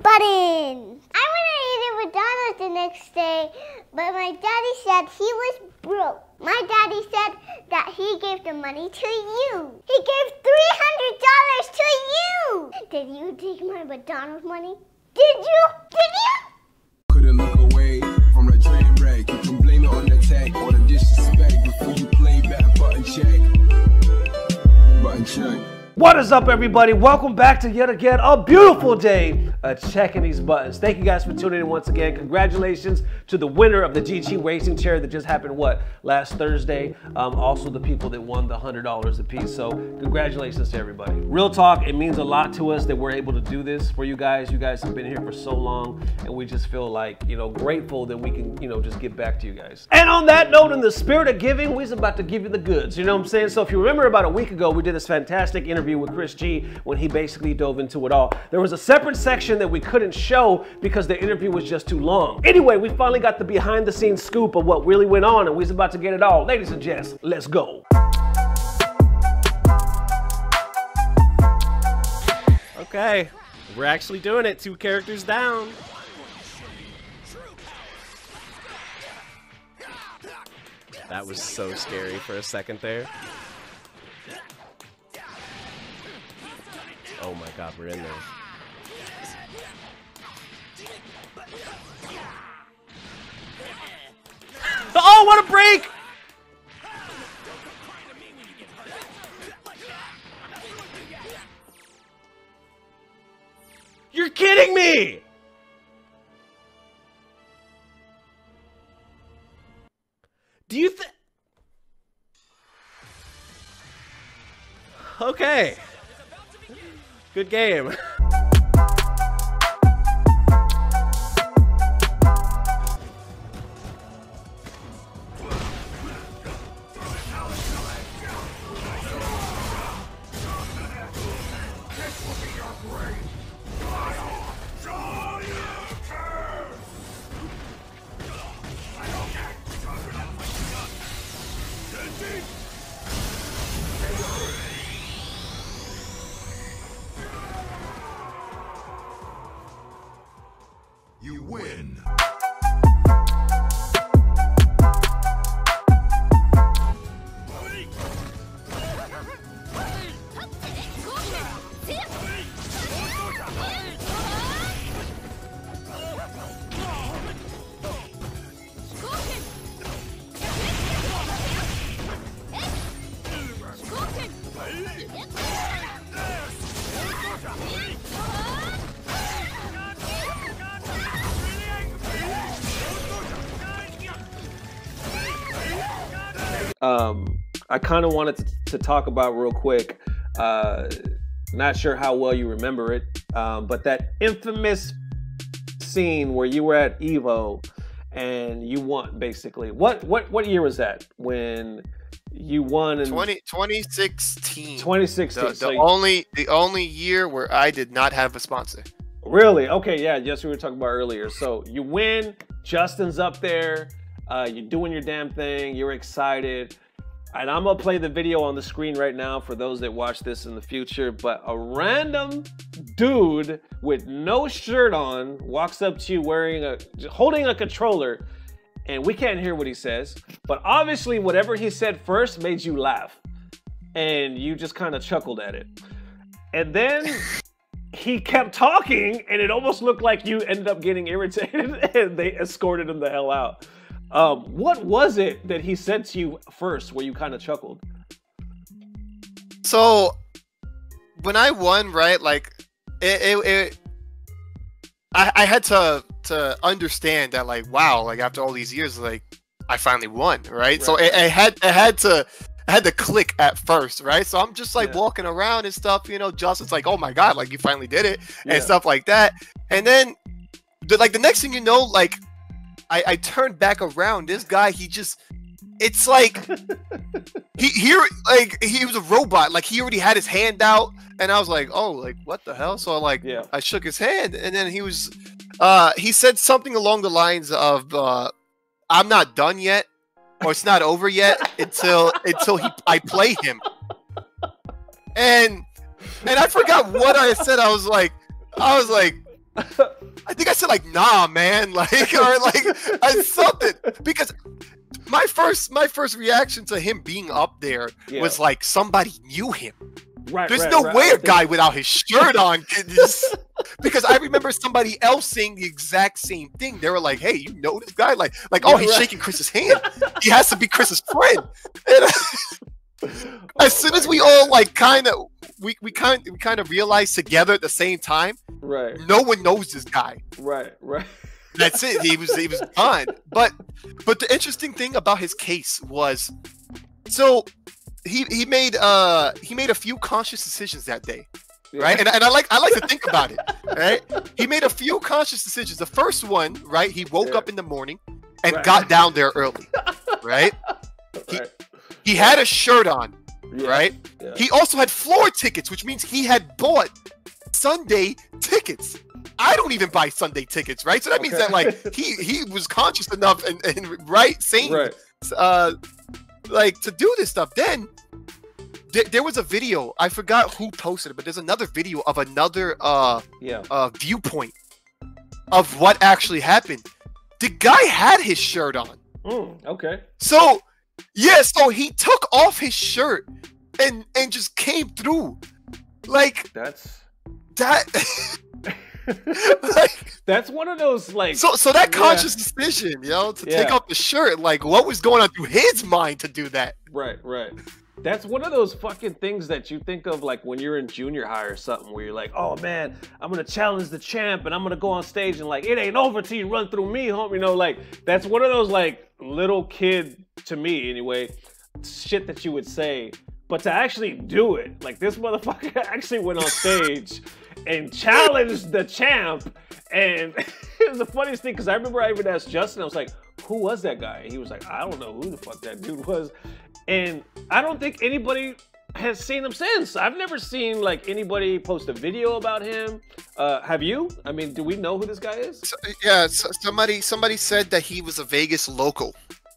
button. I want to eat a McDonald's the next day, but my daddy said he was broke. My daddy said that he gave the money to you. He gave $300 to you. Did you take my McDonald's money? Did you? Did you? Couldn't look away from the train wreck. You can blame it on the tech or the disrespect before you play better button check. Button check. What is up, everybody? Welcome back to yet again a beautiful day checking these buttons. Thank you guys for tuning in once again. Congratulations to the winner of the GT racing chair that just happened, last Thursday. Also the people that won the $100 a piece. So congratulations to everybody. Real talk, it means a lot to us that we're able to do this for you guys. You guys have been here for so long, and we just feel like, grateful that we can, just give back to you guys. And on that note, in the spirit of giving, we're about to give you the goods. You know what I'm saying? So if you remember, about a week ago, we did this fantastic interview with Chris G when he basically dove into it all. There was a separate section that we couldn't show because the interview was just too long. Anyway, we finally got the behind the scenes scoop of what really went on, and we're about to get it all. Ladies and gents, let's go. Okay, we're actually doing it. 2 characters down. That was so scary for a second there. Oh my God, we're in there. Oh, what a break! You're kidding me! Do you think? Okay. Good game. You win. I kind of wanted to talk about real quick, not sure how well you remember it, but that infamous scene where you were at EVO and you won, basically. What year was that when you won? In 2016. 2016. The only year where I did not have a sponsor. Really? Okay, yeah, just we were talking about earlier. So you win, Justin's up there, you're doing your damn thing, you're excited. And I'm gonna play the video on the screen right now for those that watch this in the future, but a random dude with no shirt on walks up to you holding a controller, and we can't hear what he says, but obviously whatever he said first made you laugh, and you just kind of chuckled at it. And then he kept talking, and it almost looked like you ended up getting irritated, and they escorted him the hell out. What was it that he said to you first where you kind of chuckled? So when I won, right, like I had to understand that, like, wow, like after all these years, like I finally won, right? So I had to click at first, right? So I'm just like walking around and stuff, Justin's like, oh my God, like you finally did it and stuff like that. And then the next thing you know, like I turned back around. This guy, it's like he was a robot. Like he already had his hand out, and I was like, oh, like what the hell? So I shook his hand, and then he said something along the lines of, I'm not done yet, or it's not over yet until I play him. And I forgot what I said. I was like, I think I said like, nah, man, like, or like something, because my first reaction to him being up there was like somebody knew him. Right. There's no way a guy without his shirt on can just, because I remember somebody else saying the exact same thing. They were like, "Hey, you know this guy?" Like, oh, he's shaking Chris's hand. He has to be Chris's friend. And as soon as we all like kind of realized together at the same time, right? No one knows this guy. Right. That's it. He was done. But the interesting thing about his case was, so he made a few conscious decisions that day, right? And I like to think about it, right? He made a few conscious decisions. The first one, right? He woke up in the morning and got down there early, right? He had a shirt on, right? Yeah. He also had floor tickets, which means he had bought Sunday tickets. I don't even buy Sunday tickets, right? So that means that like he was conscious enough and sane, like to do this stuff. Then there was a video, I forgot who posted it, but there's another video of another viewpoint of what actually happened. The guy had his shirt on. Okay. So so he took off his shirt and just came through. Like that's that. Like, that's one of those like. So that conscious decision, to take off the shirt. Like, what was going on through his mind to do that? Right. That's one of those fucking things that you think of like when you're in junior high or something, where you're like, oh man, I'm gonna challenge the champ and I'm gonna go on stage and like it ain't over till you run through me, homie. You know, like that's one of those like little kid, to me anyway, shit that you would say. But to actually do it, like this motherfucker actually went on stage and challenged the champ. And it was the funniest thing because I remember I even asked Justin, I was like, who was that guy? And he was like, I don't know who the fuck that dude was. And I don't think anybody has seen him since. I've never seen like anybody post a video about him. Have you? I mean, do we know who this guy is? Somebody said that he was a Vegas local.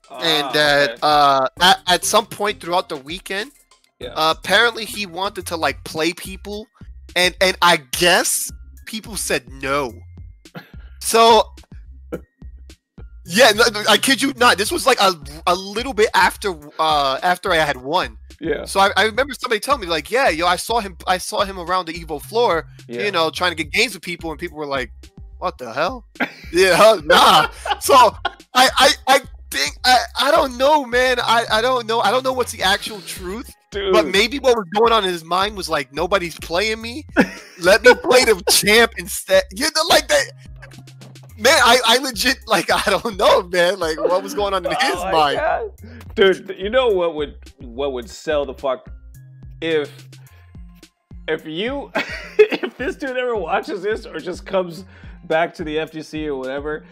And that at some point throughout the weekend, apparently he wanted to like play people, and I guess people said no. So no, I kid you not, this was like a little bit after I had won. Yeah. So I remember somebody telling me like, I saw him around the EVO floor, trying to get games with people, and people were like, what the hell? Nah. So I think I don't know, man. I don't know what's the actual truth. Dude. But maybe what was going on in his mind was like, nobody's playing me. Let me play the champ instead. Like that. Man, I legit, like, I don't know, man. Like, what was going on in his mind? God. Dude, you know what would sell the fuck if you if this dude ever watches this or just comes back to the FGC or whatever.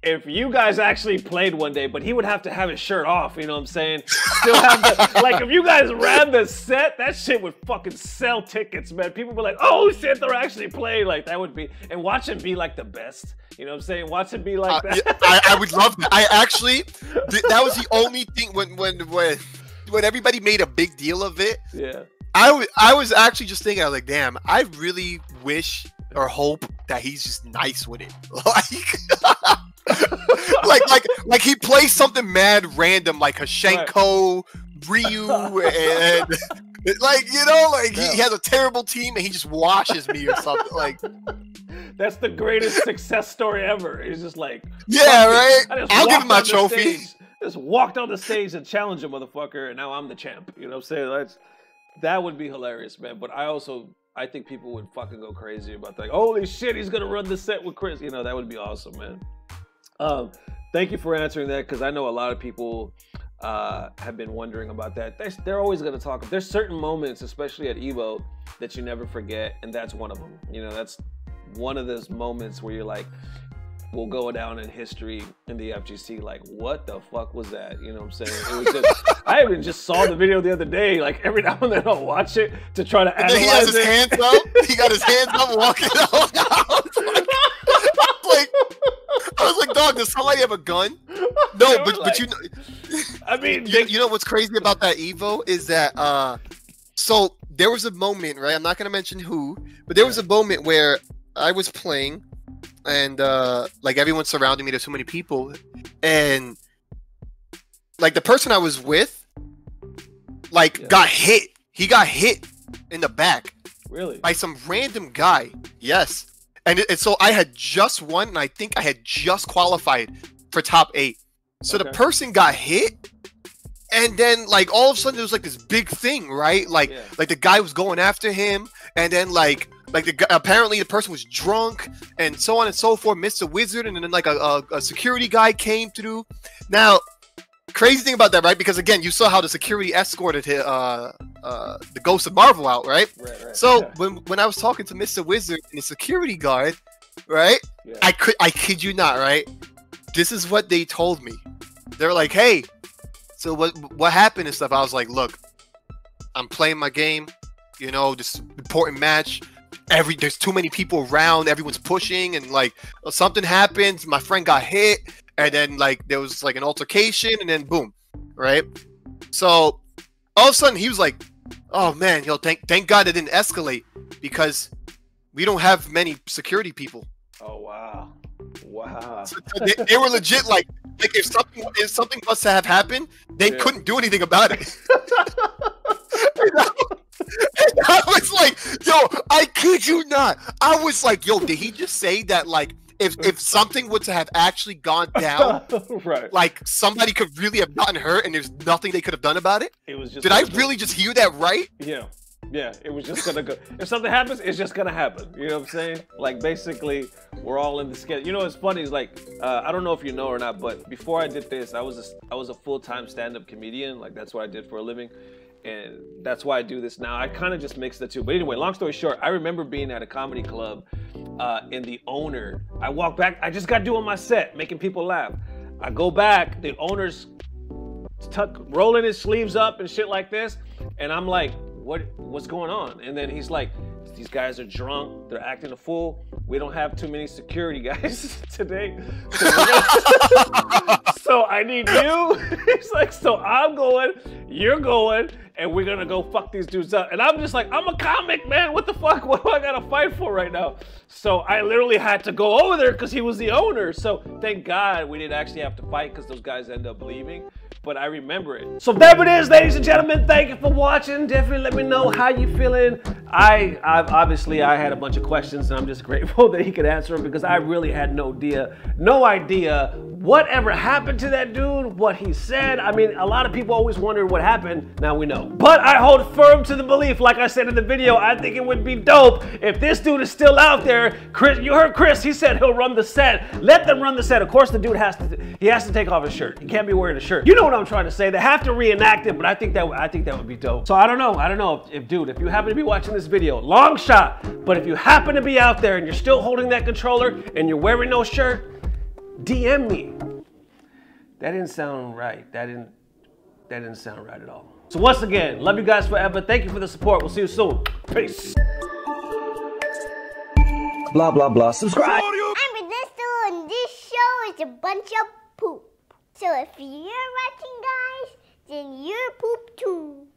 If you guys actually played one day, but he would have to have his shirt off, you know what I'm saying? Still have the, like, if you guys ran the set, that shit would fucking sell tickets, man. People would be like, oh shit, they're actually playing. Like, that would be, and watch him be like the best. You know what I'm saying? Watch him be like that. I would love that. I actually, that was the only thing when everybody made a big deal of it. Yeah. I was actually just thinking, I was like, damn, I really wish or hope that he's just nice with it. like he plays something mad random like Hashenko, Ryu, and like he has a terrible team and he just washes me or something. Like that's the greatest success story ever. He's just like, right. I'll give him my trophy. Just walked on the stage and challenged a motherfucker, and now I'm the champ. You know what I'm saying? That would be hilarious, man. But I think people would fucking go crazy about that. Like, holy shit, he's gonna run the set with Chris. You know, that would be awesome, man. Thank you for answering that, because I know a lot of people have been wondering about that. They're always going to talk. There's certain moments, especially at EVO, that you never forget, and that's one of them. You know, that's one of those moments where you're like, will go down in history in the FGC. Like, what the fuck was that? You know what I'm saying? It was just, I even just saw the video the other day. Like, every now and then I'll watch it to try to analyze it. He has his hands up. He got his hands up walking out. I was like, dog, does somebody have a gun? No, but you know, I mean, you know what's crazy about that EVO is that so there was a moment, right? I'm not gonna mention who, but there was a moment where I was playing and like everyone's surrounding me. There's so many people, and like the person I was with, like got hit. He got hit in the back. Really? By some random guy. Yes. And so I had just won, and I think I had just qualified for top 8. So the person got hit, and then like all of a sudden there was like this big thing, right? Like the guy was going after him, and then like apparently the person was drunk, and so on and so forth. Mr. Wizard, and then like a security guy came through. Now, crazy thing about that, right? Because again, you saw how the security escorted the Ghost of Marvel out, right? Right. So when I was talking to Mr. Wizard and the security guard, right? Yeah. I kid you not, right? This is what they told me. They're like, "Hey, so what happened and stuff?" I was like, "Look, I'm playing my game. You know, this important match. There's too many people around. Everyone's pushing, and like something happened. My friend got hit, and then like there was like an altercation, and then boom, right? So all of a sudden he was like, "Oh man, thank God it didn't escalate because we don't have many security people." Oh wow, wow. So they were legit like if something must have happened, they couldn't do anything about it. And I was like, "Yo, I kid you not." I was like, "Yo, did he just say that like if something would to have actually gone down, right? Like somebody could really have gotten hurt, and there's nothing they could have done about it?" It was just. Did I really just hear that right? Yeah. Yeah, it was just gonna go. If something happens, it's just gonna happen. You know what I'm saying? Like basically, we're all in the sketch. You know what's funny is like, I don't know if you know or not, but before I did this, I was a full-time stand-up comedian. Like that's what I did for a living, and that's why I do this now. I kind of just mix the two. But anyway, long story short, I remember being at a comedy club, and the owner. I walk back. I just got doing my set, making people laugh. I go back. The owner's rolling his sleeves up and shit like this, and I'm like, what's going on? And then he's like, these guys are drunk, they're acting a fool, we don't have too many security guys today, so I need you. He's like, so I'm going, you're going, and we're gonna go fuck these dudes up. And I'm just like, I'm a comic, man, what the fuck, what do I gotta fight for right now? So I literally had to go over there because he was the owner. So thank God we didn't actually have to fight because those guys ended up leaving. But I remember it. So there it is, ladies and gentlemen. Thank you for watching. Definitely let me know how you feeling. I had a bunch of questions, and I'm just grateful that he could answer them because I really had no idea whatever happened to that dude, what he said. I mean, a lot of people always wonder what happened. Now we know. But I hold firm to the belief, like I said in the video, I think it would be dope if this dude is still out there. Chris, you heard Chris. He said he'll run the set. Let them run the set. Of course, the dude has to take off his shirt. He can't be wearing a shirt. You know what I'm trying to say. They have to reenact it, but I think that would be dope. So I don't know if dude, if you happen to be watching this video, long shot, but if you happen to be out there and you're still holding that controller and you're wearing no shirt, DM me. That didn't sound right. That didn't sound right at all. So once again, love you guys forever. Thank you for the support. We'll see you soon. Peace. Blah blah blah. Subscribe. I'm Ernesto, and this show is a bunch of poop. So if you're watching, guys, then you're poop too.